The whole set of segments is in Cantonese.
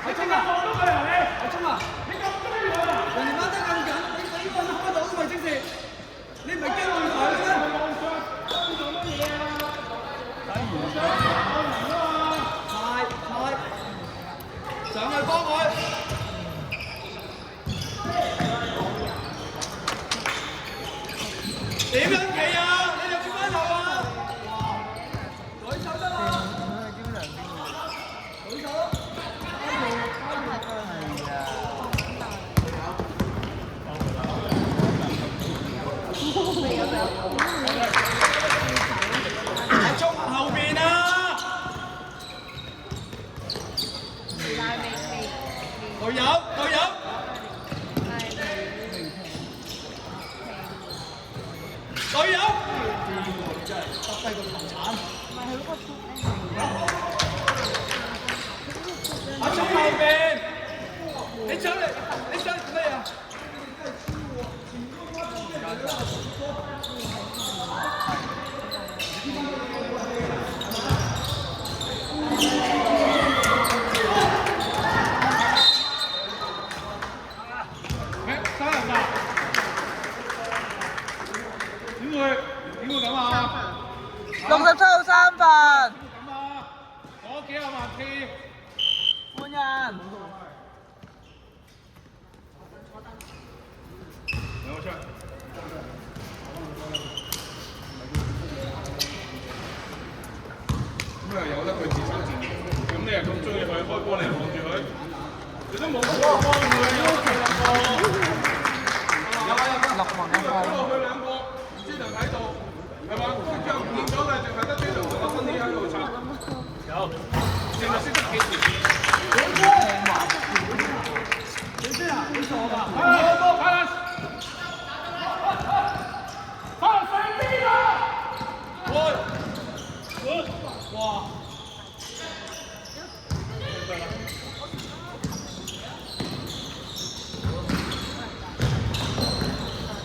你即刻放咗佢啊！阿聰啊，你咁多嘢啊！人哋掹得咁緊，你揾開到都咪即時，你唔係驚我台嘅咩？做乜嘢啊？快，上去幫佢。點樣企啊？你哋點翻頭啊？舉手得啦！舉手。喺中後邊啊！隊友，隊友。隊友。真係耷低個頭鏟。阿中後邊，你上嚟做咩啊？點會咁啊？67號3分。咁啊！我幾有默契。換人。兩個出。咁啊由得佢自生自滅。咁你又咁中意佢，開波你望住佢，你都冇波幫佢，有佢兩個。落網一個。落去兩個，朱良喺度，係嘛？佢腳唔見咗嘅，淨係得朱良同個身體喺度插。有，淨係識得企前面。你知啊？你傻㗎？快波，快啦！快上邊啊！哇！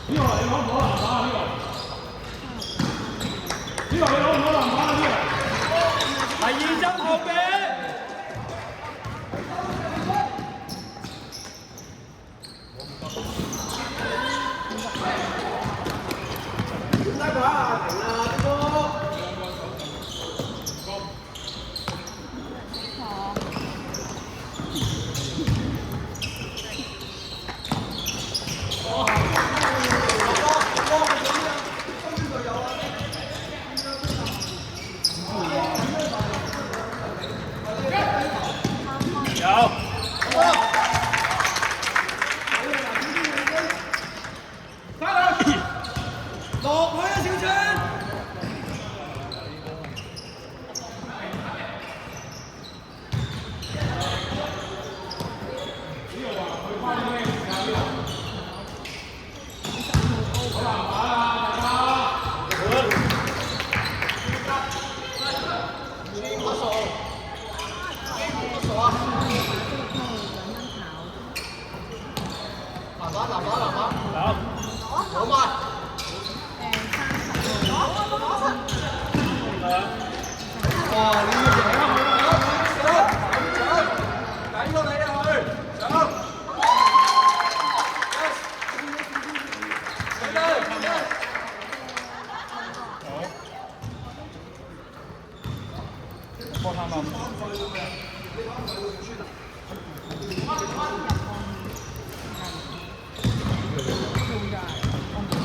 呢個你攞唔攞籃板啊？呢個你攞唔攞籃板啊？呢個第二針後備。點解佢啊？停啊！呢個。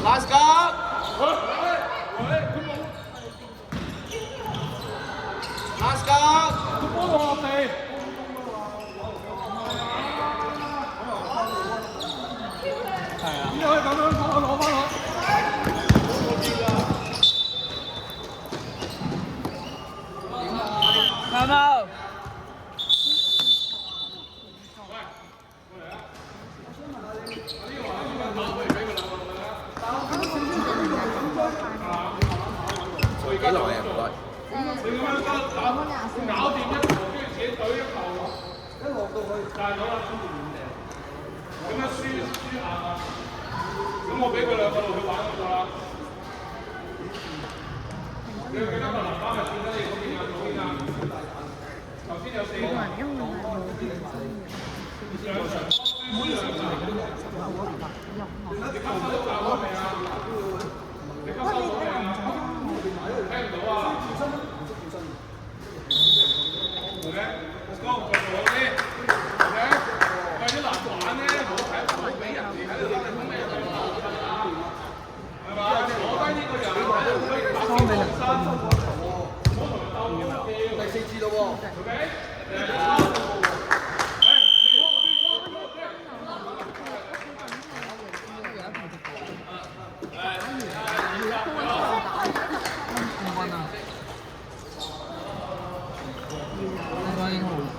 Last go! Last go! 個波落地。係啊。點解可以咁樣攞翻佢？啱冇？幾耐啊？唔該。你咁樣搞掂一球，跟住自己隊一球，一落到去大咗啦，咁樣輸硬啊！咁我俾佢兩個度去玩就得啦。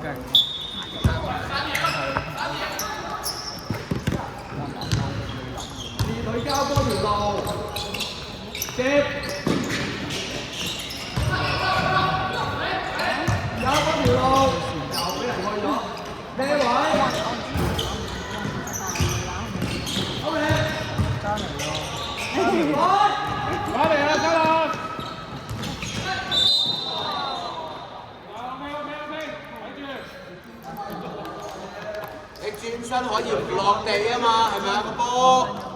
二隊交多條路，接。有嗰條路又俾人去咗，咩位？好未？翻嚟啦，嘉樂！你轉身可以唔落地啊嘛，係咪啊個波？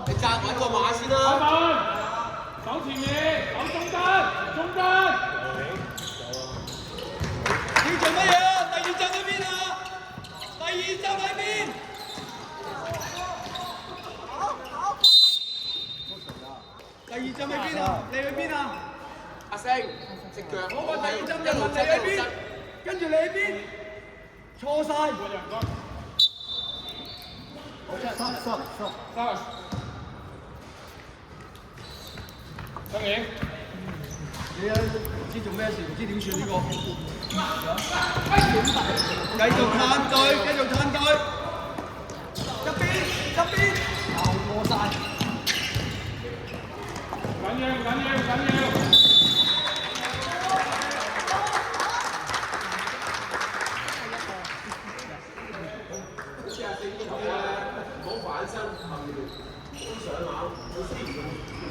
你扎穩個馬先啦。走前面，走中間，中間。要做乜嘢啊？第二站喺邊啊？第二站喺邊？第二站喺邊啊？你去邊啊？阿星，隻腳。我個第二站就問你喺邊，跟住你喺邊？錯晒。張影，你啊唔知做咩事，唔知點算呢個。繼續撐隊，繼續撐隊。側邊，又過晒。緊要。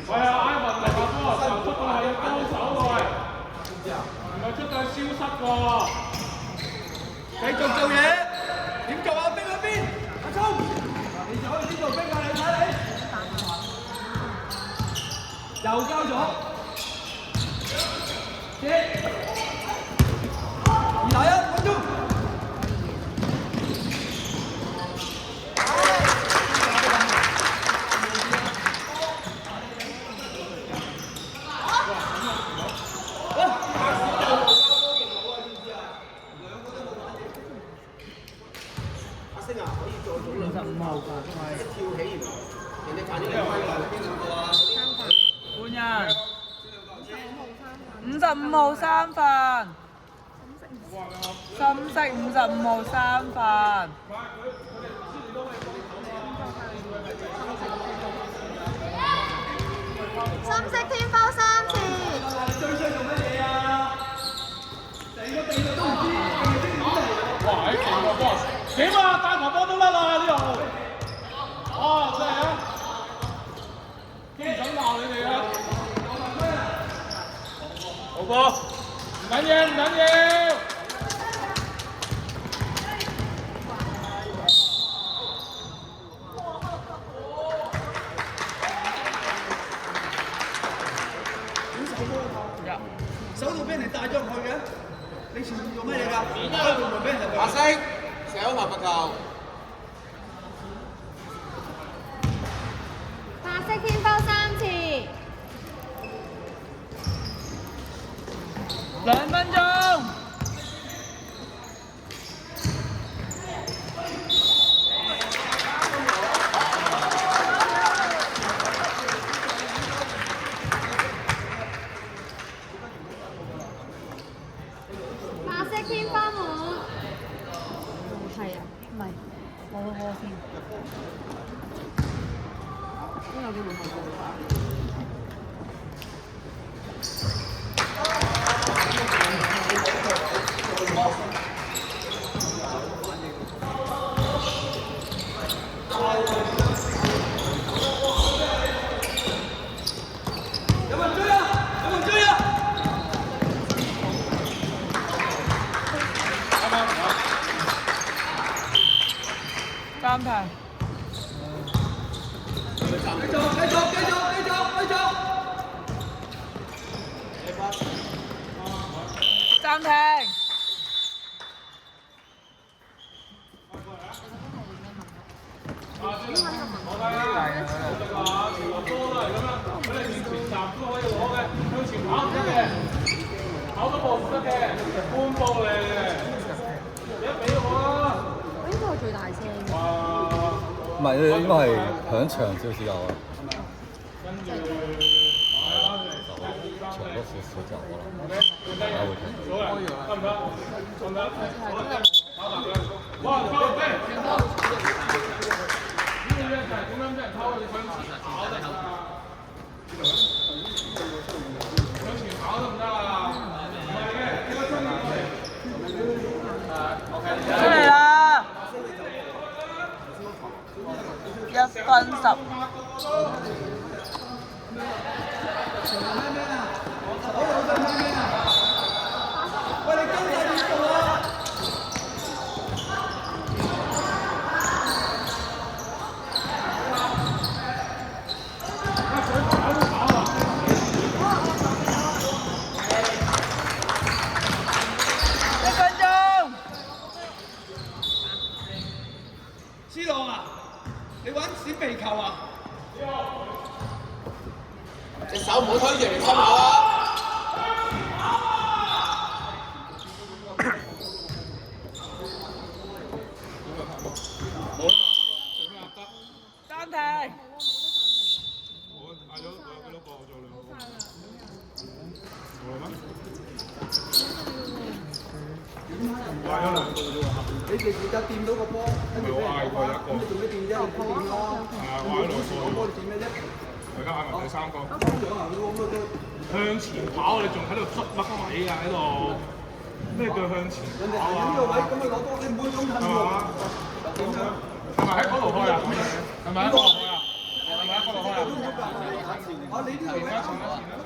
係啊，埃文嚟話波，球出到係要高手喎，唔係出到係消失喎。繼續做嘢，點做啊？逼去邊？阿聰，你走去邊度逼啊？你睇你，又交咗，接2打1，分鐘。55號3分，深色55號3分。深色天包3次。最衰做乜嘢啊？成個地都唔知，哇！勁個波，點啊？帶球波都甩啦呢度。啊，真係啊！都唔想鬧你哋啊！好波，唔緊要。手度俾人哋帶咗入去嘅，你前面做乜嘢㗎？開門俾人入去。阿星，小球罰球。白色天包3次。2分鐘。白色天花門。係啊，唔係，我先。都有機會開波。有冇人追啊？3平。繼續。暫停。向前跑唔得嘅，跑多步唔得嘅，半步嚟嘅，你俾我啦。我應該係最大聲嘅。唔係，應該係響長少少有啊。跟住長多少少就可能，大家會聽到。得唔得？得唔得？係真係冇。哇，靠背，前套，右边在中央边套的分歧，好的，分歧好得唔得啊？唔係嘅，呢個真係，OK。出嚟啦！1分10。喂，你跟晒點做啊？1分鐘。C 朗啊，你玩閃避球啊？隻手唔好推住人哋心口啊！暫停。我嗌咗幾多個？我做2個。冇啦咩？嗌咗2個啫喎。你哋而家掂到個波，跟住俾人講話，咁你做咩掂啫？你掂咯。係啊，我喺度個波你掂咩啫？而家嗌埋第3個。咁樣啊，你咁都向前跑，你仲喺度捽乜鬼啊？喺度咩叫向前人哋跑行緊呢個位，啊？咁你攞波，你唔會咁近係喎。嘛？點樣？係咪喺嗰度開啊？係咪喺嗰度開啊？係咪喺嗰度開啊？啊，你呢個位咁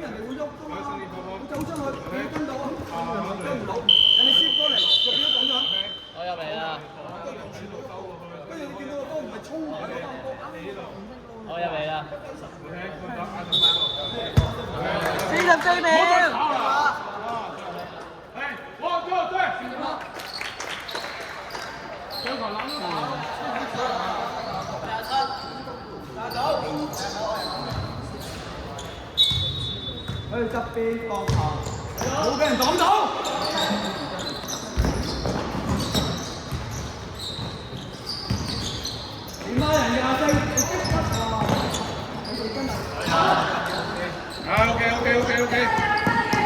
人哋會喐㗎嘛？會走出去，你要跟到啊？跟唔到，人哋接過嚟，就變咗咁樣。我入嚟啦！跟住你見到個波唔係衝埋嗰個波。我入嚟啦！44秒。哎，我对对，小球攬咗喺度側邊放下，冇俾人擋到。你孖人嘅阿星，你即刻啊！你哋真係啊，OK，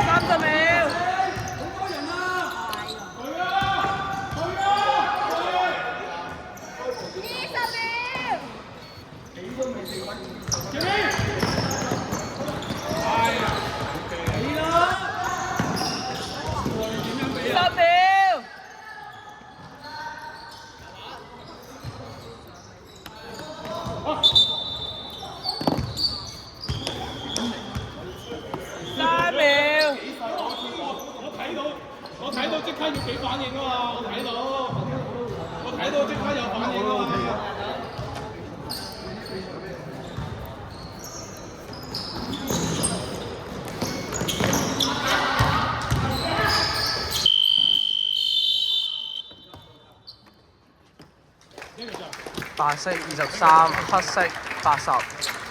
30秒。好多人啊！去啊！去啊！ 20秒。你都未食穩，前面！哎呀，你啦！ 10秒。3秒。我睇到即刻要俾反應啊嘛！我睇到即刻有反應啊嘛！白色23，黑色80。